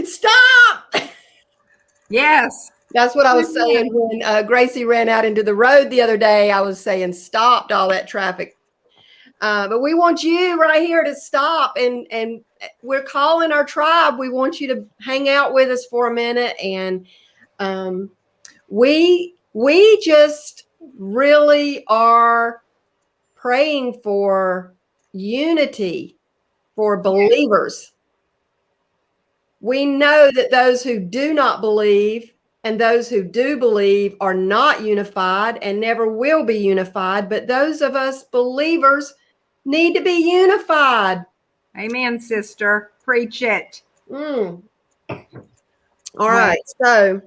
Stop. Yes. That's what I was saying when Gracie ran out into the road the other day. I was saying, stopped all that traffic. But we want you right here to stop, and we're calling our tribe. We want you to hang out with us for a minute, and we just really are praying for unity for believers. We know that those who do not believe and those who do believe are not unified and never will be unified, but those of us believers need to be unified. Amen, sister. Preach it. All right. So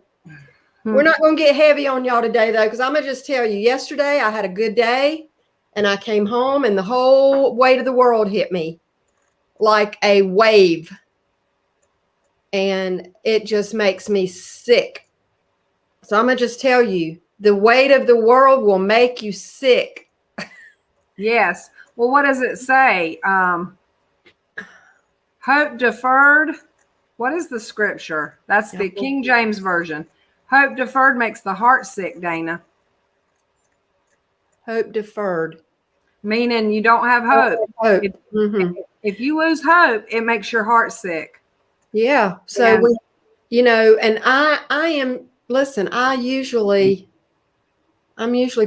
we're not going to get heavy on y'all today, though, because I'm going to just tell you, yesterday I had a good day and I came home and the whole weight of the world hit me like a wave. And it just makes me sick. So I'm going to just tell you, the weight of the world will make you sick. Yes. Well, what does it say? Hope deferred. What is the scripture? That's the King James Version. Hope deferred makes the heart sick, Dana. Hope deferred. Meaning you don't have hope. If you lose hope, it makes your heart sick. Yeah. So we, and I am, listen, I'm usually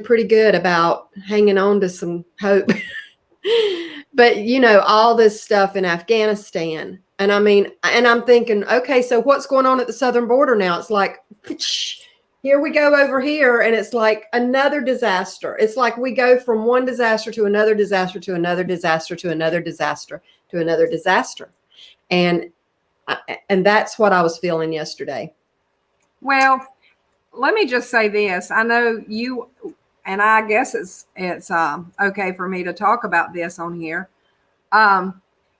pretty good about hanging on to some hope. But all this stuff in Afghanistan, and I mean, and I'm thinking, okay, so what's going on at the southern border now? It's like, here we go over here, and it's like another disaster. It's like we go from one disaster to another disaster to another disaster to another disaster to another disaster, and that's what I was feeling yesterday. Well, let me just say this. I know you, and I guess it's okay for me to talk about this on here.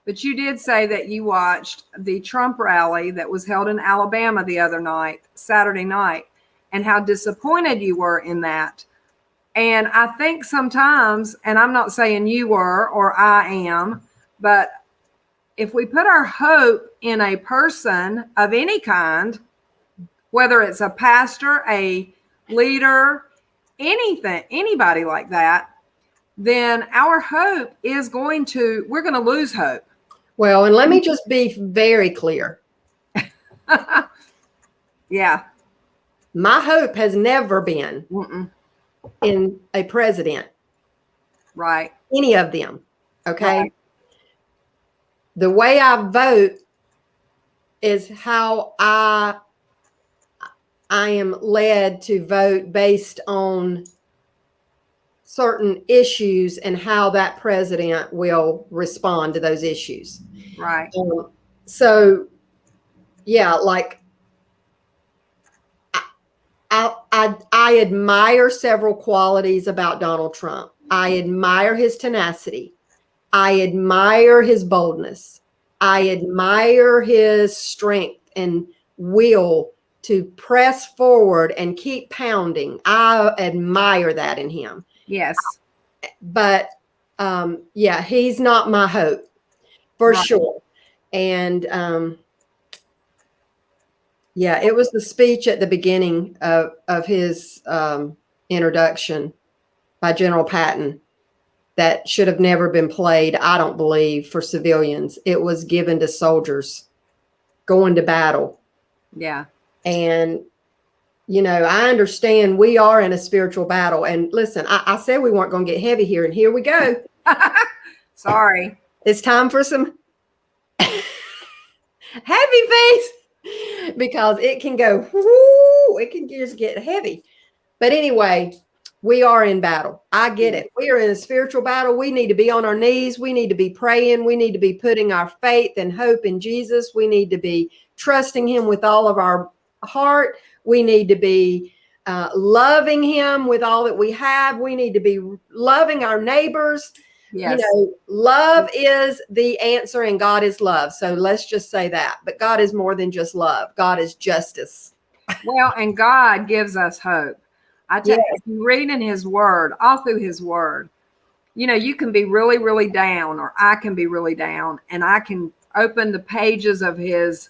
But you did say that you watched the Trump rally that was held in Alabama the other night, Saturday night, and how disappointed you were in that. And I think sometimes, and I'm not saying you were or I am, but if we put our hope in a person of any kind, whether it's a pastor, a leader, anything, anybody like that, then our hope is we're going to lose hope. Well, and let me just be very clear. Yeah. My hope has never been in a president. Right. Any of them. Okay. Right. The way I vote is how I am led to vote based on certain issues and how that president will respond to those issues. Right. So, yeah, like I admire several qualities about Donald Trump. I admire his tenacity. I admire his boldness. I admire his strength and will to press forward and keep pounding. I admire that in him. Yes. But yeah, he's not my hope for sure. And yeah, it was the speech at the beginning of his introduction by General Patton that should have never been played, I don't believe, for civilians. It was given to soldiers going to battle. Yeah. And, I understand we are in a spiritual battle. And listen, I said we weren't going to get heavy here, and here we go. Sorry. It's time for some happy face, because it can go, whoo, it can just get heavy. But anyway, we are in battle. I get it. We are in a spiritual battle. We need to be on our knees. We need to be praying. We need to be putting our faith and hope in Jesus. We need to be trusting him with all of our heart. We need to be loving him with all that we have. We need to be loving our neighbors. Yes. Love is the answer, and God is love. So let's just say that. But God is more than just love. God is justice. Well, and God gives us hope. I tell you, if you read in his word, all through his word, you can be really, really down, or I can be really down, and I can open the pages of his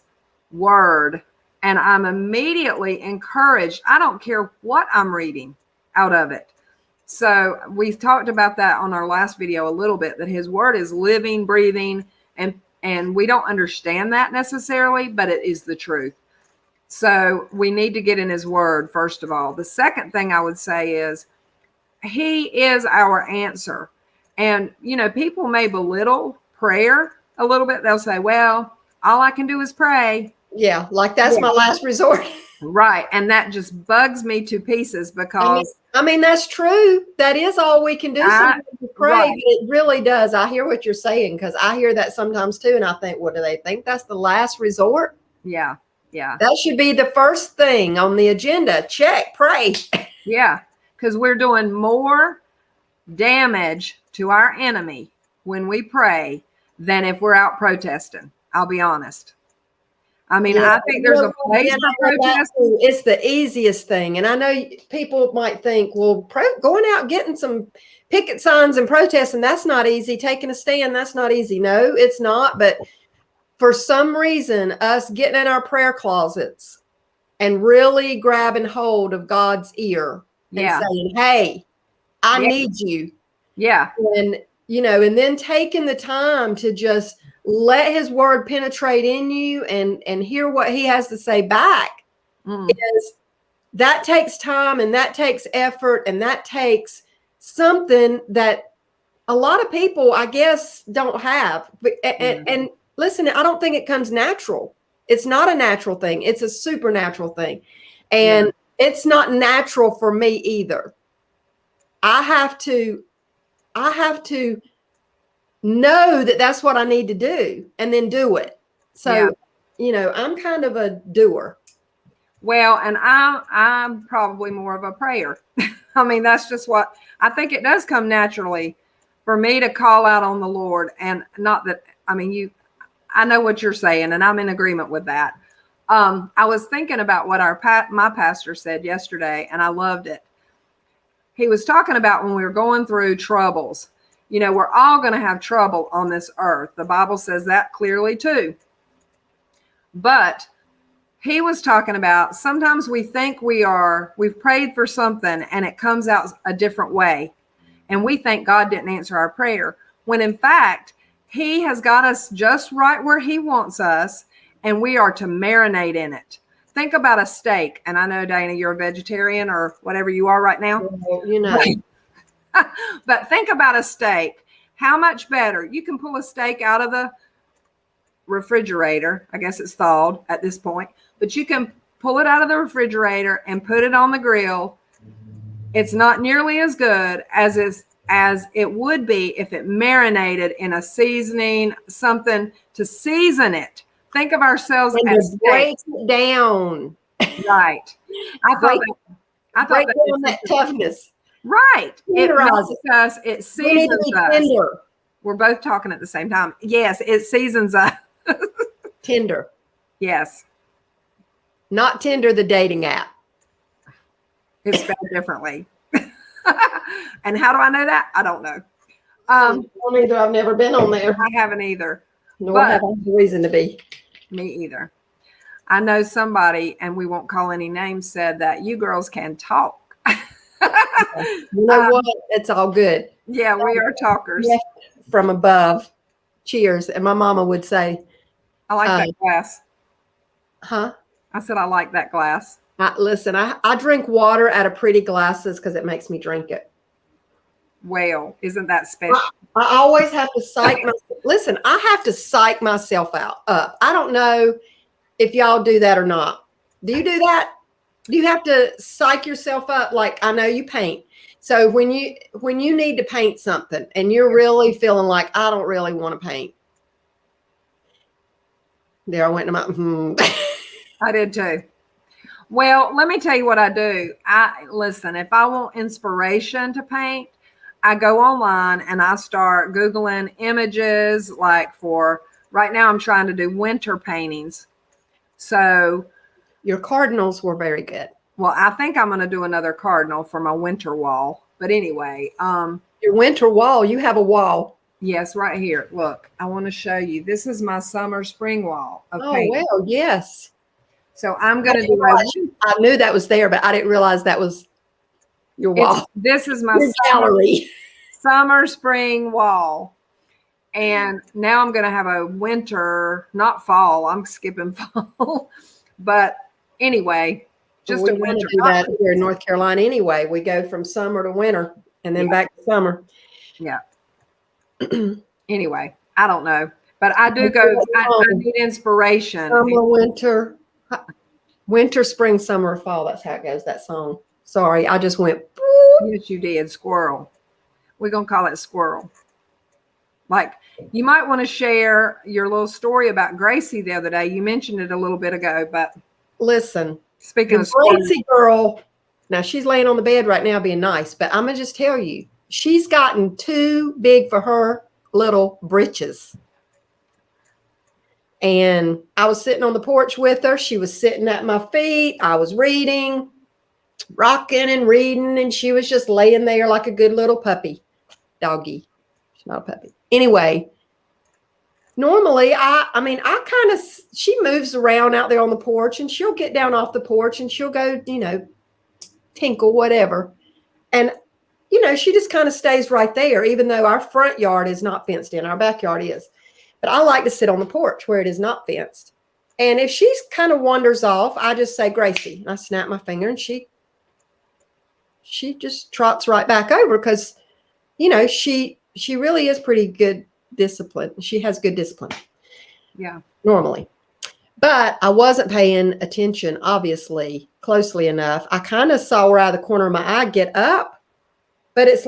word, and I'm immediately encouraged. I don't care what I'm reading out of it. So we talked about that on our last video a little bit, that his word is living, breathing, and we don't understand that necessarily, but it is the truth. So we need to get in his word, first of all. The second thing I would say is he is our answer. And, you know, people may belittle prayer a little bit. They'll say, well, all I can do is pray. Yeah, like that's my last resort. Right. And that just bugs me to pieces because I mean, that's true. That is all we can do sometimes to pray. Right. But it really does. I hear what you're saying, because I hear that sometimes too. And I think, well, do they think that's the last resort? Yeah. Yeah. That should be the first thing on the agenda. Check, pray. Yeah. Because we're doing more damage to our enemy when we pray than if we're out protesting. I'll be honest. I mean, I think there's a place for protest. It's the easiest thing. And I know people might think, well, going out, getting some picket signs and protesting, that's not easy. Taking a stand, that's not easy. No, it's not. But for some reason, us getting in our prayer closets and really grabbing hold of God's ear and saying, hey, I need you. Yeah. And, you know, and then taking the time to just let his word penetrate in you and hear what he has to say back. Is that takes time, and that takes effort, and that takes something that a lot of people, I guess, don't have. But, and listen, I don't think it comes natural. It's not a natural thing. It's a supernatural thing. And it's not natural for me either. I have to know that that's what I need to do and then do it. So, you know, I'm kind of a doer. Well, and I'm probably more of a prayer. I mean, that's just what I think. It does come naturally for me to call out on the Lord. And not that, I mean, I know what you're saying, and I'm in agreement with that. I was thinking about what my pastor said yesterday, and I loved it. He was talking about when we were going through troubles. You know, we're all going to have trouble on this earth. The Bible says that clearly too. But he was talking about sometimes we think we've prayed for something and it comes out a different way. And we think God didn't answer our prayer, when in fact, he has got us just right where he wants us, and we are to marinate in it. Think about a steak. And I know, Dana, you're a vegetarian or whatever you are right now. Well, you know. But think about a steak. How much better? You can pull a steak out of the refrigerator. I guess it's thawed at this point, but you can pull it out of the refrigerator and put it on the grill. It's not nearly as good as it would be if it marinated in a seasoning, something to season it. Think of ourselves as break it down. Right. I thought that toughness. Right. It seasons us. Tender. We're both talking at the same time. Yes, it seasons us. Tender. Yes. Not Tinder, the dating app. It's spelled differently. And how do I know that? I don't know. Either. I've never been on there. I haven't either. Nor have I a reason to be. Me either. I know somebody, and we won't call any names, said that you girls can talk. You know what? It's all good. Yeah, we are talkers. From above. Cheers. And my mama would say, I like that glass. Huh? I said, I like that glass. Listen, I drink water out of pretty glasses because it makes me drink it. Well, isn't that special? I always have to psych myself. Listen, I have to psych myself up. I don't know if y'all do that or not. Do you do that? Do you have to psych yourself up? Like, I know you paint. So when you need to paint something and you're really feeling like, I don't really want to paint. There I went to my, I did too. Well, let me tell you what I do. Listen, if I want inspiration to paint, I go online and I start Googling images. Like for right now, I'm trying to do winter paintings. So your cardinals were very good. Well, I think I'm going to do another cardinal for my winter wall. But anyway, your winter wall, you have a wall. Yes, right here. Look, I want to show you. This is my summer spring wall of Oh, paint. well, yes. So I'm going to do I knew that was there, but I didn't realize that was your wall. This is my Your gallery. summer spring wall. And now I'm going to have a winter, not fall. I'm skipping fall. But anyway, just we a want winter. to do that here in North Carolina anyway. We go from summer to winter and then back to summer. Yeah. Anyway, I don't know. But I do go, I need inspiration. Summer, winter, spring, summer, fall. That's how it goes, that song. Sorry, I just went. Yes, you did. Squirrel. We're going to call it squirrel. Like, you might want to share your little story about Gracie the other day. You mentioned it a little bit ago, but listen, speaking of Gracie girl, now she's laying on the bed right now being nice, but I'm going to just tell you, she's gotten too big for her little britches. And I was sitting on the porch with her. She was sitting at my feet. I was reading, rocking and reading, and she was just laying there like a good little puppy. Doggy. She's not a puppy. Anyway, normally she moves around out there on the porch, and she'll get down off the porch and she'll go, tinkle, whatever. And, she just kind of stays right there, even though our front yard is not fenced in. Our backyard is. But I like to sit on the porch where it is not fenced. And if she kind of wanders off, I just say, Gracie. And I snap my finger and she just trots right back over because, she really is pretty good discipline. She has good discipline. Yeah. Normally. But I wasn't paying attention, obviously, closely enough. I kind of saw her out of the corner of my eye get up, but it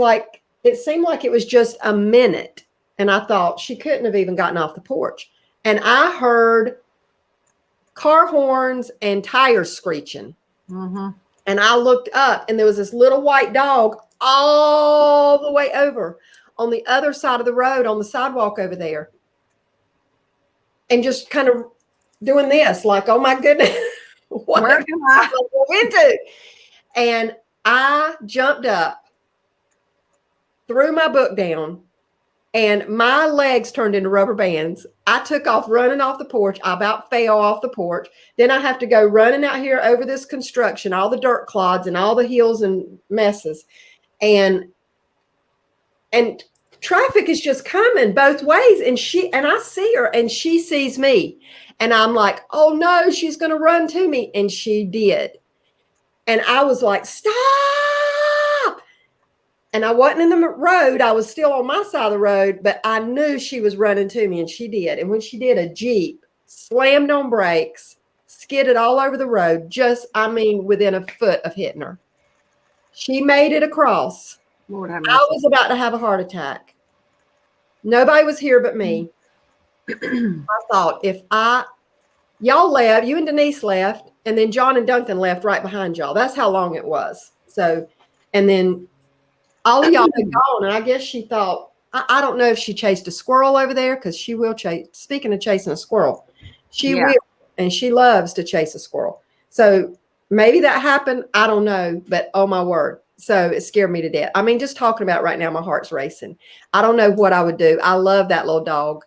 seemed like it was just a minute. And I thought she couldn't have even gotten off the porch. And I heard car horns and tires screeching. Mm-hmm. And I looked up and there was this little white dog all the way over on the other side of the road on the sidewalk over there. And just kind of doing this like, oh my goodness, what am I going into? And I jumped up, threw my book down, and my legs turned into rubber bands. I took off running off the porch. I about fell off the porch. Then I have to go running out here over this construction, all the dirt clods and all the hills and messes. And traffic is just coming both ways. And I see her and she sees me. And I'm like, oh no, she's going to run to me. And she did. And I was like, stop. And I wasn't in the road. I was still on my side of the road, but I knew she was running to me, and she did. And when she did, a Jeep slammed on brakes, skidded all over the road, within a foot of hitting her. She made it across. Lord have mercy. I was about to have a heart attack. Nobody was here but me. I thought, y'all left, you and Denise left, and then John and Duncan left right behind y'all. That's how long it was. So, and then all of y'all had gone, and I guess she thought, I don't know if she chased a squirrel over there, because she will chase. Speaking of chasing a squirrel, she will, and she loves to chase a squirrel. So maybe that happened. I don't know, but oh my word. So it scared me to death. I mean, just talking about it right now, my heart's racing. I don't know what I would do. I love that little dog,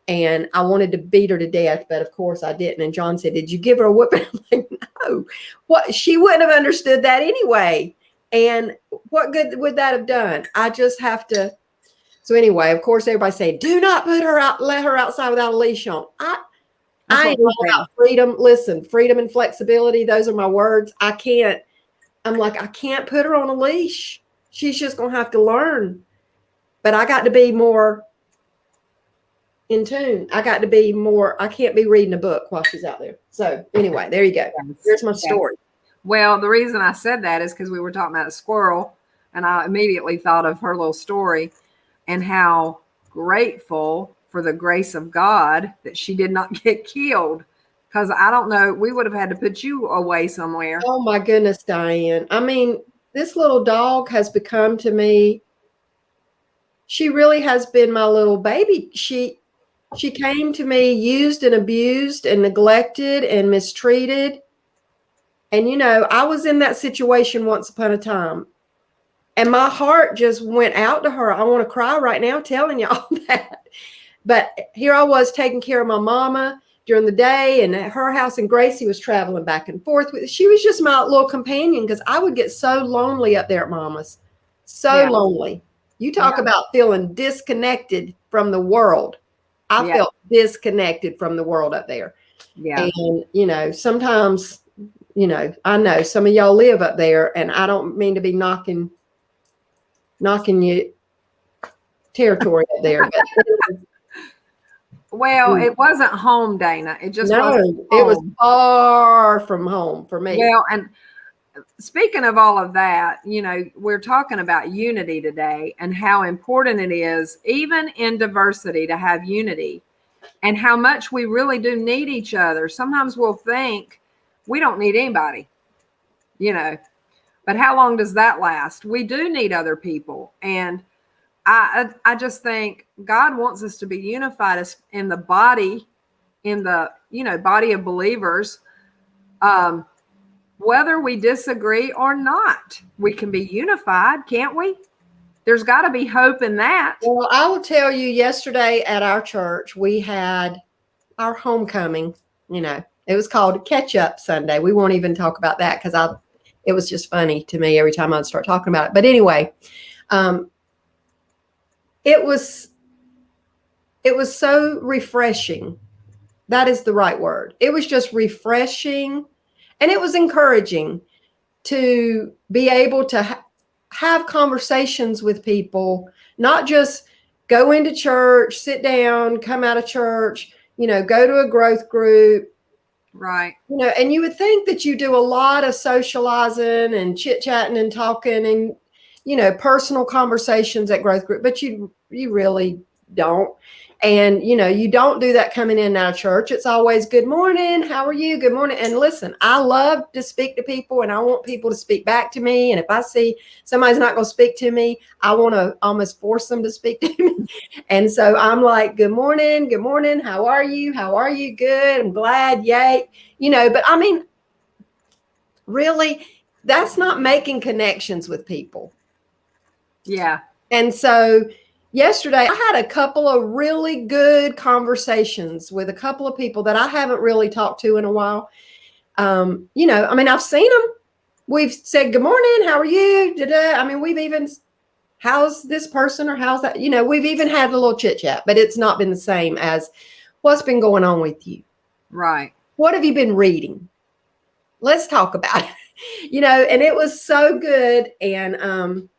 and I wanted to beat her to death, but of course I didn't. And John said, did you give her a whooping? I'm like, no. What? She wouldn't have understood that anyway. And what good would that have done? I just have to. So anyway, of course, everybody saying, do not let her outside without a leash on. I ain't all about freedom. Listen, freedom and flexibility. Those are my words. I can't put her on a leash. She's just going to have to learn. But I got to be more in tune. I can't be reading a book while she's out there. So anyway, there you go. Here's my story. Well, the reason I said that is because we were talking about a squirrel, and I immediately thought of her little story and how grateful for the grace of God that she did not get killed. Because I don't know, we would have had to put you away somewhere. Oh my goodness, Diane. I mean, this little dog has become to me, she really has been my little baby. She came to me used and abused and neglected and mistreated. And, I was in that situation once upon a time. And my heart just went out to her. I want to cry right now telling y'all that. But here I was taking care of my mama during the day, and at her house, and Gracie was traveling back and forth with. She was just my little companion, because I would get so lonely up there at mama's. So lonely. You talk about feeling disconnected from the world. I felt disconnected from the world up there. Yeah. And, you know, sometimes, you know, I know some of y'all live up there, and I don't mean to be knocking you territory up there. But well, it wasn't home, Dana. It just wasn't home. It was far from home for me. Well, and speaking of all of that, you know, we're talking about unity today and how important it is, even in diversity, to have unity, and how much we really do need each other. Sometimes we'll think we don't need anybody, you know, but how long does that last? We do need other people. And I just think God wants us to be unified as in the body, in the, you know, body of believers. Whether we disagree or not, we can be unified, can't we? There's got to be hope in that. Well, I will tell you, yesterday at our church, we had our homecoming. You know, it was called Catch Up Sunday. We won't even talk about that, because it was just funny to me every time I'd start talking about it. But anyway, it was so refreshing. That is the right word. It was just refreshing, and it was encouraging to be able to have conversations with people, not just go into church, sit down, come out of church, you know, go to a growth group. Right. You know, and you would think that you do a lot of socializing and chit-chatting and talking and, you know, personal conversations at growth group, but you really don't. And, you know, you don't do that coming in and out of church. It's always, good morning, how are you? Good morning. And listen, I love to speak to people, and I want people to speak back to me. And if I see somebody's not going to speak to me, I want to almost force them to speak to me. And so I'm like, good morning, how are you? How are you? Good, I'm glad, yay. You know, but I mean, really, that's not making connections with people. Yeah. And so yesterday, I had a couple of really good conversations with a couple of people that I haven't really talked to in a while. You know, I mean, I've seen them. We've said, good morning, how are you? I mean, we've even, how's this person, or how's that? You know, we've even had a little chit chat, but it's not been the same as what's been going on with you. Right. What have you been reading? Let's talk about it. You know, and it was so good. And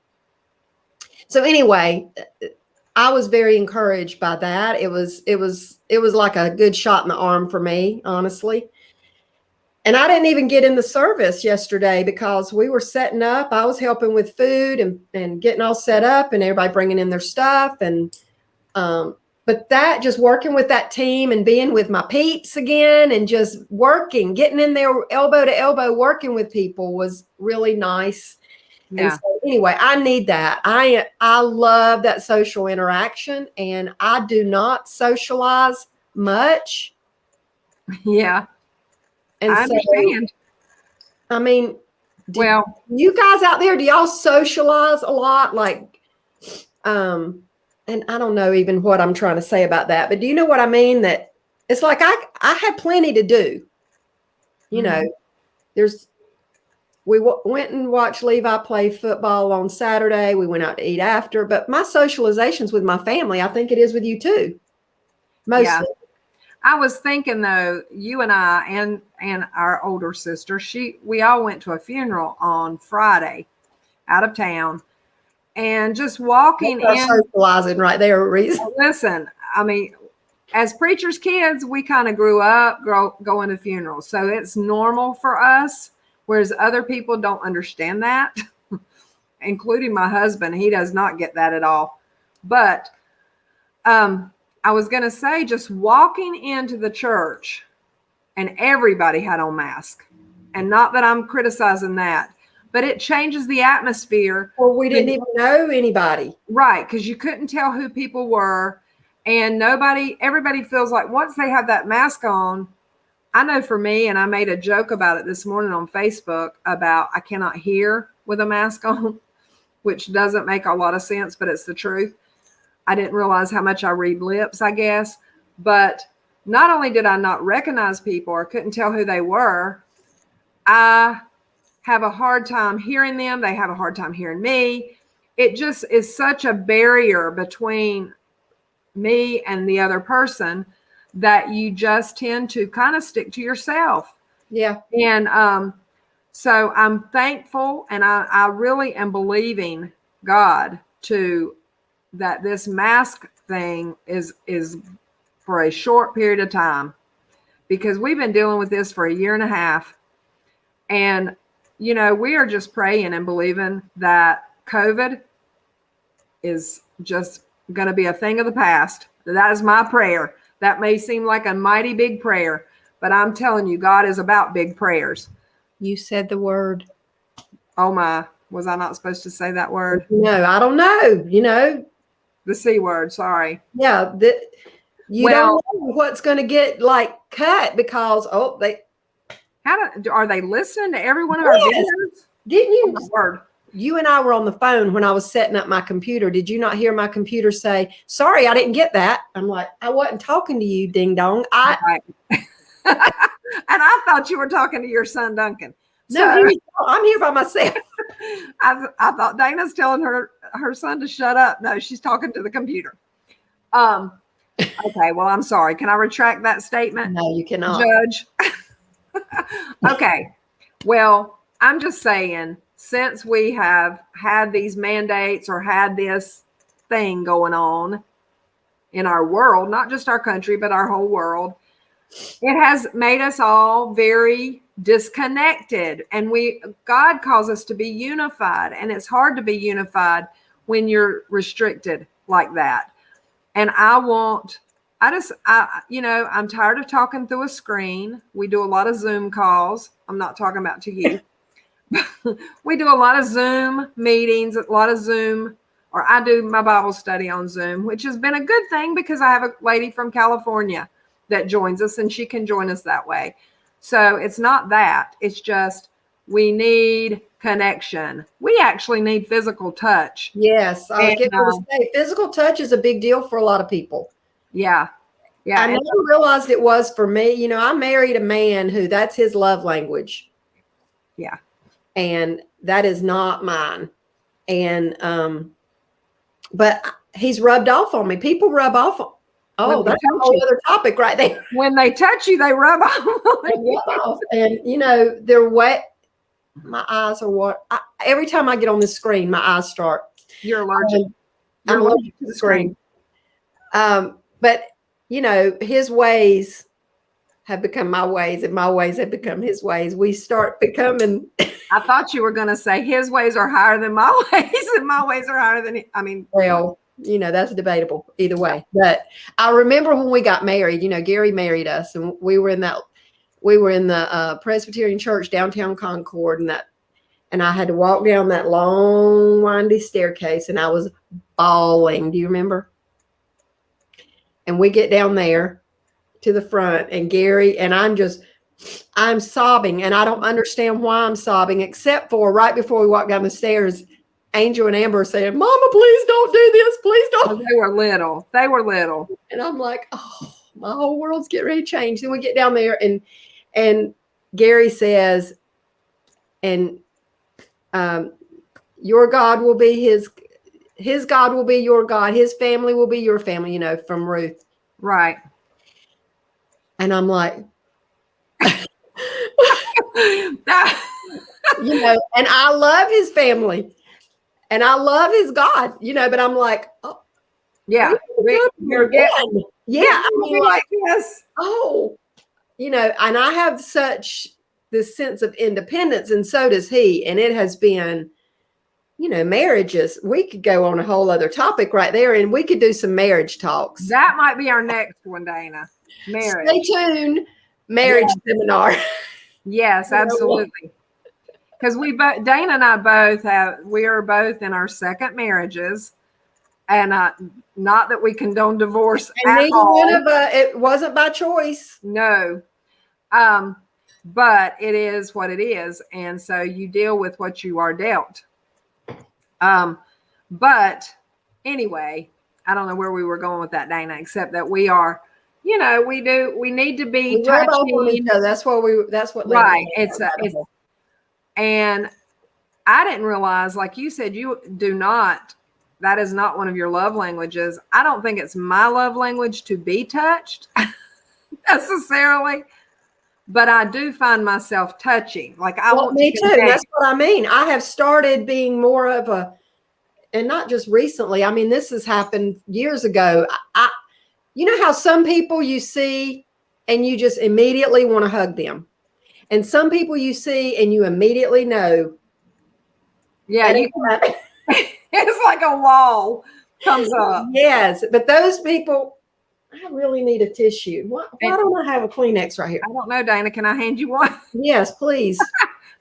so anyway, I was very encouraged by that. It was like a good shot in the arm for me, honestly. And I didn't even get in the service yesterday because we were setting up. I was helping with food and getting all set up, and everybody bringing in their stuff. And but that, just working with that team and being with my peeps again and just working, getting in there elbow to elbow, working with people was really nice. Yeah. And so anyway, I need that. I love that social interaction, and I do not socialize much. Yeah. And I understand. So, I mean, well, you guys out there, do y'all socialize a lot? Like, and I don't know even what I'm trying to say about that, but do you know what I mean? That it's like I had plenty to do. You know, we went and watched Levi play football on Saturday. We went out to eat after, but my socialization's with my family. I think it is with you too. Mostly. Yeah. I was thinking though, you and I and our older sister, we all went to a funeral on Friday out of town, and just walking in, socializing right there. Listen, I mean, as preachers' kids, we kind of grew up going to funerals, so it's normal for us. Whereas other people don't understand that, including my husband. He does not get that at all. But I was going to say, just walking into the church and everybody had on masks. And not that I'm criticizing that, but it changes the atmosphere. Well, we didn't even know anybody. Right, because you couldn't tell who people were. And everybody feels like once they have that mask on, I know for me, and I made a joke about it this morning on Facebook about I cannot hear with a mask on, which doesn't make a lot of sense, but it's the truth. I didn't realize how much I read lips, I guess. But not only did I not recognize people or couldn't tell who they were, I have a hard time hearing them. They have a hard time hearing me. It just is such a barrier between me and the other person that you just tend to kind of stick to yourself. Yeah. And so I'm thankful, and I really am believing God that this mask thing is for a short period of time, because we've been dealing with this for a year and a half. And, you know, we are just praying and believing that COVID is just going to be a thing of the past. That is my prayer. That may seem like a mighty big prayer, but I'm telling you, God is about big prayers. You said the word. Oh my, was I not supposed to say that word? No, I don't know. You know, the C word. Sorry. Yeah. You don't know what's going to get like cut because, are they listening to every one of our videos? Didn't you? Oh, word. You and I were on the phone when I was setting up my computer. Did you not hear my computer say, sorry, I didn't get that? I'm like, I wasn't talking to you, ding dong. Right. And I thought you were talking to your son, Duncan. No, I'm here by myself. I thought Dana's telling her son to shut up. No, she's talking to the computer. Okay, well, I'm sorry. Can I retract that statement? No, you cannot. Judge. Okay. Well, I'm just saying, since we have had these mandates or had this thing going on in our world, not just our country, but our whole world, it has made us all very disconnected. And God calls us to be unified. And it's hard to be unified when you're restricted like that. And I'm tired of talking through a screen. We do a lot of Zoom calls. I'm not talking about to you. We do a lot of Zoom meetings, I do my Bible study on Zoom, which has been a good thing because I have a lady from California that joins us, and she can join us that way. So it's not that. It's just we need connection. We actually need physical touch. Yes, I was getting to say physical touch is a big deal for a lot of people. Yeah. Yeah. I never realized it was for me. You know, I married a man who that's his love language. Yeah. And that is not mine. And but he's rubbed off on me. People rub off on. Oh, that's a whole other topic right there. When they touch you, they rub off. And you know, they're wet. My eyes are what? Every time I get on the screen, my eyes start. You're allergic. I'm allergic to the screen. But you know, his ways have become my ways, and my ways have become his ways. We start becoming. I thought you were going to say his ways are higher than my ways, and my ways are higher than. Well, you know, that's debatable either way. But I remember when we got married. You know, Gary married us, and we were in the Presbyterian church downtown Concord, and I had to walk down that long, windy staircase, and I was bawling. Do you remember? And we get down there to the front, and Gary, and I'm sobbing, and I don't understand why I'm sobbing, except for right before we walk down the stairs, Angel and Amber saying, "Mama, please don't do this. Please don't." They were little. And I'm like, oh, my whole world's getting ready to change. Then we get down there, and Gary says, and your God will be his God will be your God. His family will be your family, you know, from Ruth. Right. And I'm like, you know, and I love his family and I love his God, you know, but I'm like, oh, yeah, we're good. Yeah. I mean, like, yes. Oh, you know, and I have such this sense of independence, and so does he. And it has been, you know, marriages. We could go on a whole other topic right there, and we could do some marriage talks. That might be our next one, Dana. Marriage. Stay tuned. Marriage seminar. Yes, absolutely. Because Dana and I we are both in our second marriages, and not that we condone divorce and at neither all. One of it wasn't by choice. No. But it is what it is. And so you deal with what you are dealt. But anyway, I don't know where we were going with that, Dana, except that we are, we need to be touchy. That's what right. And I didn't realize, like you said, that is not one of your love languages. I don't think it's my love language to be touched necessarily, but I do find myself touching. Like I want me to too. That's what I mean. I have started being more of and not just recently. I mean, this has happened years ago. You know how some people you see and you just immediately want to hug them, and some people you see and you immediately know. Yeah, it's like a wall comes up. Yes, but those people, I really need a tissue. Why don't I have a Kleenex right here? I don't know, Dana. Can I hand you one? Yes, please.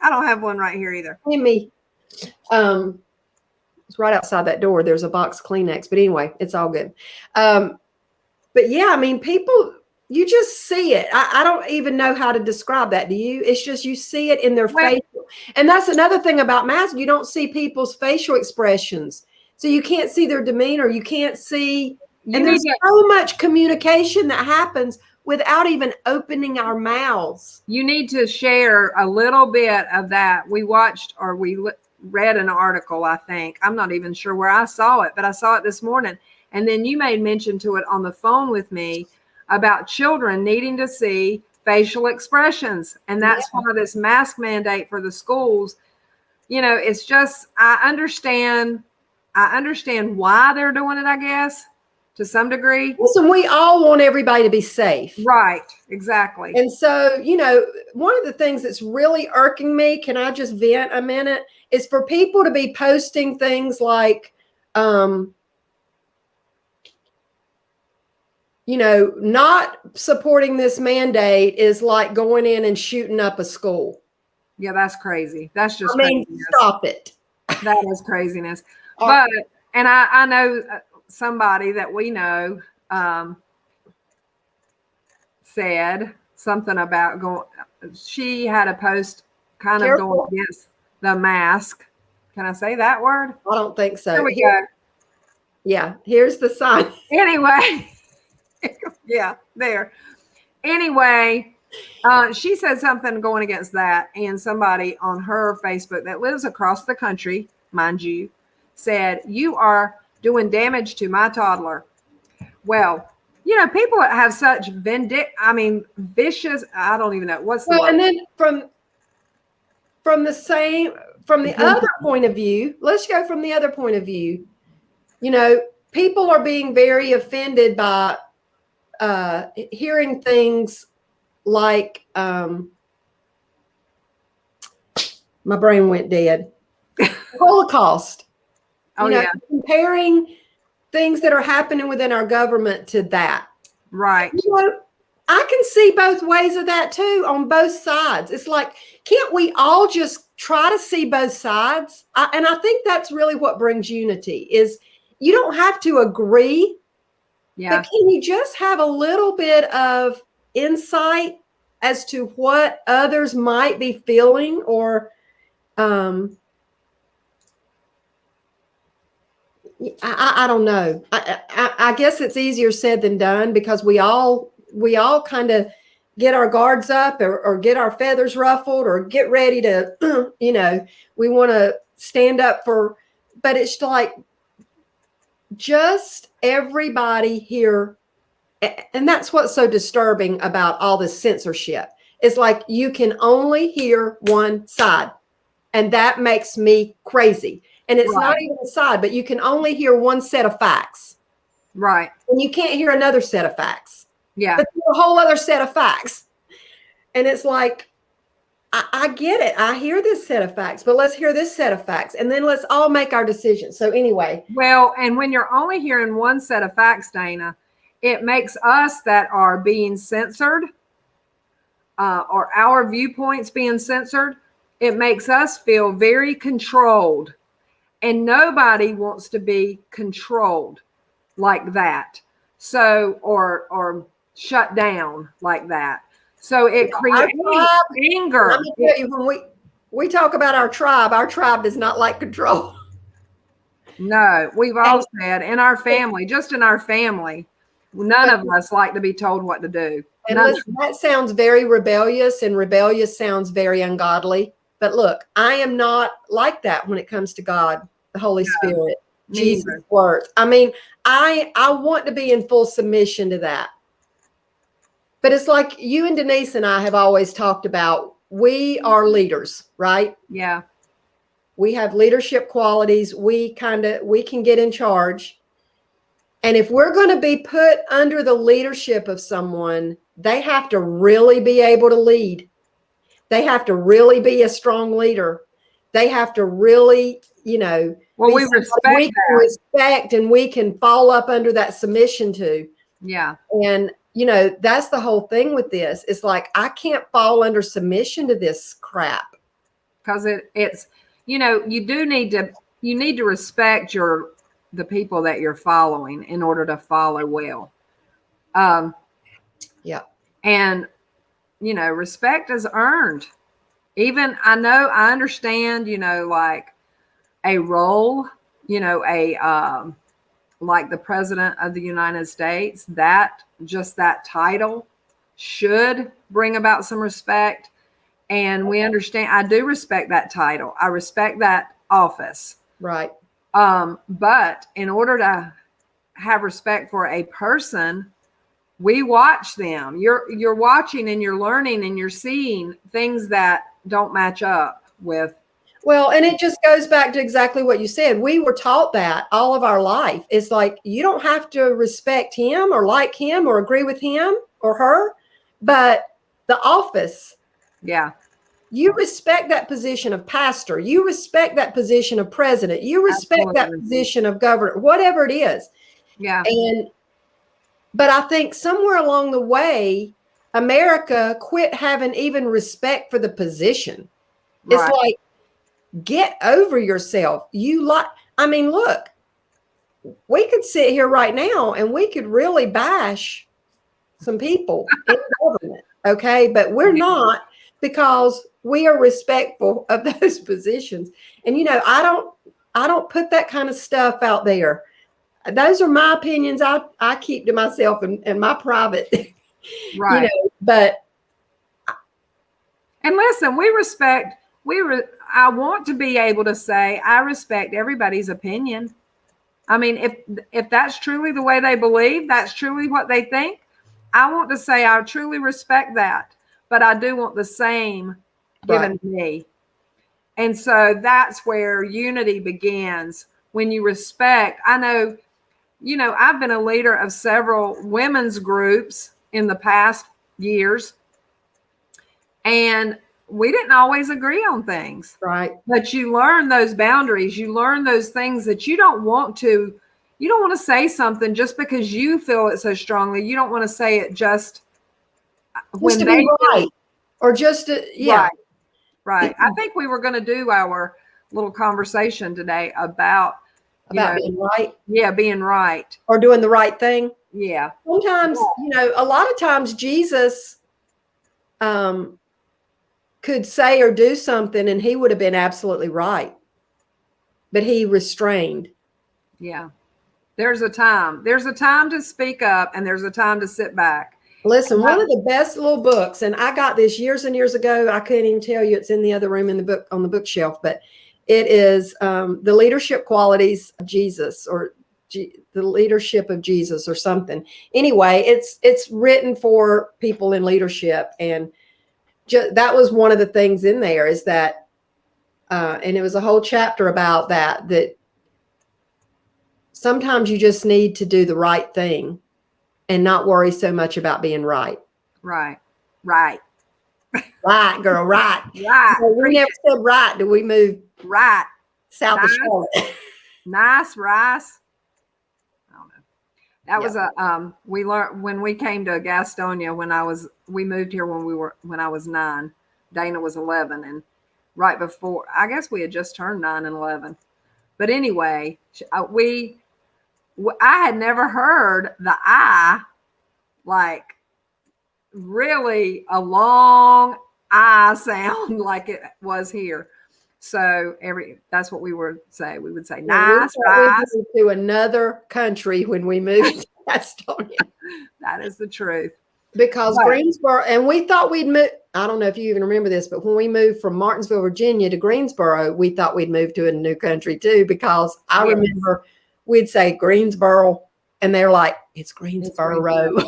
I don't have one right here either. Hand me. It's right outside that door. There's a box of Kleenex, but anyway, it's all good. But yeah, I mean, people, you just see it. I don't even know how to describe that. Do you? It's just you see it in their face. And that's another thing about masks. You don't see people's facial expressions. So you can't see their demeanor. You can't see. And there's so much communication that happens without even opening our mouths. You need to share a little bit of that. We watched or we read an article, I think. I'm not even sure where I saw it, but I saw it this morning. And then you made mention to it on the phone with me about children needing to see facial expressions. And that's why this mask mandate for the schools, it's just, I understand why they're doing it, I guess, to some degree. Listen, we all want everybody to be safe. Right, exactly. And so, one of the things that's really irking me, can I just vent a minute, is for people to be posting things like, not supporting this mandate is like going in and shooting up a school. Yeah, that's crazy. That's just craziness. Stop it. That is craziness. But, and I know somebody that we know said something about she had a post kind of going against the mask. Can I say that word? I don't think so. Here we go. Yeah, here's the sign. Anyway. Yeah, there. Anyway, she said something going against that, and somebody on her Facebook that lives across the country, mind you, said, "You are doing damage to my toddler." Well, people that have such vicious, I don't even know what's the word. And then from the other point of view, let's go from the other point of view. People are being very offended by hearing things like my brain went dead. Holocaust. Comparing things that are happening within our government to that. Right. I can see both ways of that too, on both sides. It's like, can't we all just try to see both sides? And I think that's really what brings unity, is you don't have to agree. Yeah. But can you just have a little bit of insight as to what others might be feeling, or I don't know. I guess it's easier said than done, because we all kind of get our guards up or get our feathers ruffled or get ready to, we want to stand up for, but it's like, just everybody here. And that's what's so disturbing about all this censorship. It's like you can only hear one side, and that makes me crazy. And it's not even a side, but you can only hear one set of facts. Right. And you can't hear another set of facts. Yeah. But there's a whole other set of facts. And it's like, I get it. I hear this set of facts, but let's hear this set of facts, and then let's all make our decision. So anyway. Well, and when you're only hearing one set of facts, Dana, it makes us that are being censored, or our viewpoints being censored, it makes us feel very controlled. And nobody wants to be controlled like that. So, or shut down like that. So it creates anger. Let me tell you, when we talk about our tribe does not like control. No, we've all said in our family, just in our family, none of us like to be told what to do. And listen, that sounds very rebellious, and rebellious sounds very ungodly. But look, I am not like that when it comes to God, the Holy Spirit, Jesus' word. I mean, I want to be in full submission to that. But it's like you and Denise and I have always talked about, we are leaders, right? Yeah. We have leadership qualities. We can get in charge. And if we're going to be put under the leadership of someone, they have to really be able to lead. They have to really be a strong leader. They have to really, well, we respect and we can fall up under that submission to. Yeah. And, that's the whole thing with this. It's like, I can't fall under submission to this crap. Because it's, you need to respect the people that you're following in order to follow well. Yeah. And, respect is earned. Even I understand, like a role, like the President of the United States, that title should bring about some respect. And we understand, I do respect that title. I respect that office. Right. But in order to have respect for a person, we watch them. You're watching and you're learning and you're seeing things that don't match up with. Well, and it just goes back to exactly what you said. We were taught that all of our life. It's like, you don't have to respect him or like him or agree with him or her, but the office. Yeah. You respect that position of pastor. You respect that position of president. You respect that position of governor, whatever it is. Yeah. But I think somewhere along the way, America quit having even respect for the position. Right. It's like, get over yourself. Look, we could sit here right now and we could really bash some people in government. Okay. But we're not, because we are respectful of those positions. And, I don't put that kind of stuff out there. Those are my opinions. I keep to myself and my private, right. But. And listen, I want to be able to say, I respect everybody's opinion. I mean, if that's truly the way they believe, that's truly what they think, I want to say I truly respect that. But I do want the same given to me. And so that's where unity begins. When you respect, I know, I've been a leader of several women's groups in the past years. And we didn't always agree on things. Right. But you learn those boundaries. You learn those things that you don't want to say something just because you feel it so strongly. You don't want to say it just when they right. Or just, yeah. Right. I think we were going to do our little conversation today about being right. Yeah, being right. Or doing the right thing. Yeah. Sometimes, a lot of times Jesus could say or do something and he would have been absolutely right. But he restrained. Yeah. There's a time to speak up and there's a time to sit back. Listen, one of the best little books, and I got this years and years ago. I couldn't even tell you, it's in the other room in the book on the bookshelf, but it is The Leadership Qualities of Jesus, or The Leadership of Jesus, or something. Anyway, it's written for people in leadership, and that was one of the things in there, is that, and it was a whole chapter about that sometimes you just need to do the right thing and not worry so much about being right. Right. Right, girl, right. Right. We never said right. Do we move right south of Charlotte? Nice rice. I don't know. That was we learned when we came to Gastonia we moved here when I was 9. Dana was 11, and right before, I guess we had just turned 9 and 11. But anyway, I had never heard the I, like really a long I sound like it was here. So that's what we would say. We would say Well, nice, we nice. moved to another country when we moved to Gastonia. That is the truth. Because Greensboro, and we thought we'd move. I don't know if you even remember this, but when we moved from Martinsville, Virginia to Greensboro, we thought we'd move to a new country too, because I remember we'd say Greensboro and they're like, it's Greensboro.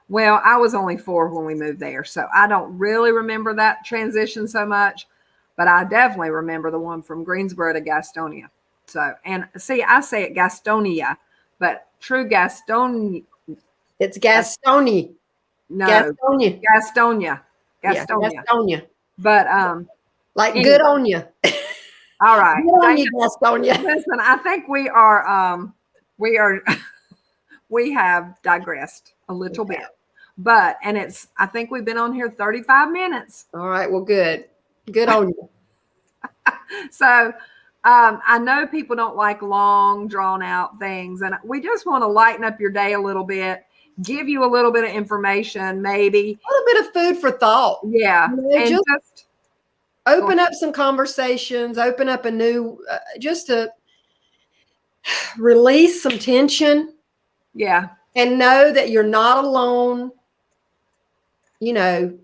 Well, I was only 4 when we moved there, so I don't really remember that transition so much, but I definitely remember the one from Greensboro to Gastonia. So, and see, I say it Gastonia, but true Gastonia. It's Gastonia. No, Gastonia. Gastonia. Yeah, Gastonia. But like anyway. Good on you. All right. Good on you, Gastonia. Listen, I think we have digressed a little bit. But I think we've been on here 35 minutes. All right, well, good. Good on you. So I know people don't like long, drawn out things, and we just want to lighten up your day a little bit, give you a little bit of information, maybe. A little bit of food for thought. Yeah. And just open up some conversations, open up a new, just to release some tension. Yeah. And know that you're not alone. You know,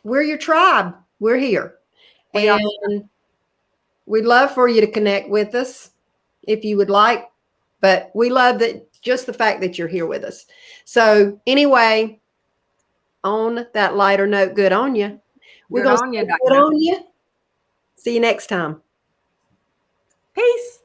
we're your tribe. We're here. And we'd love for you to connect with us if you would like. But we love that, just the fact that you're here with us. So anyway, on that lighter note, good on you. We're going to say good on you. See you next time. Peace.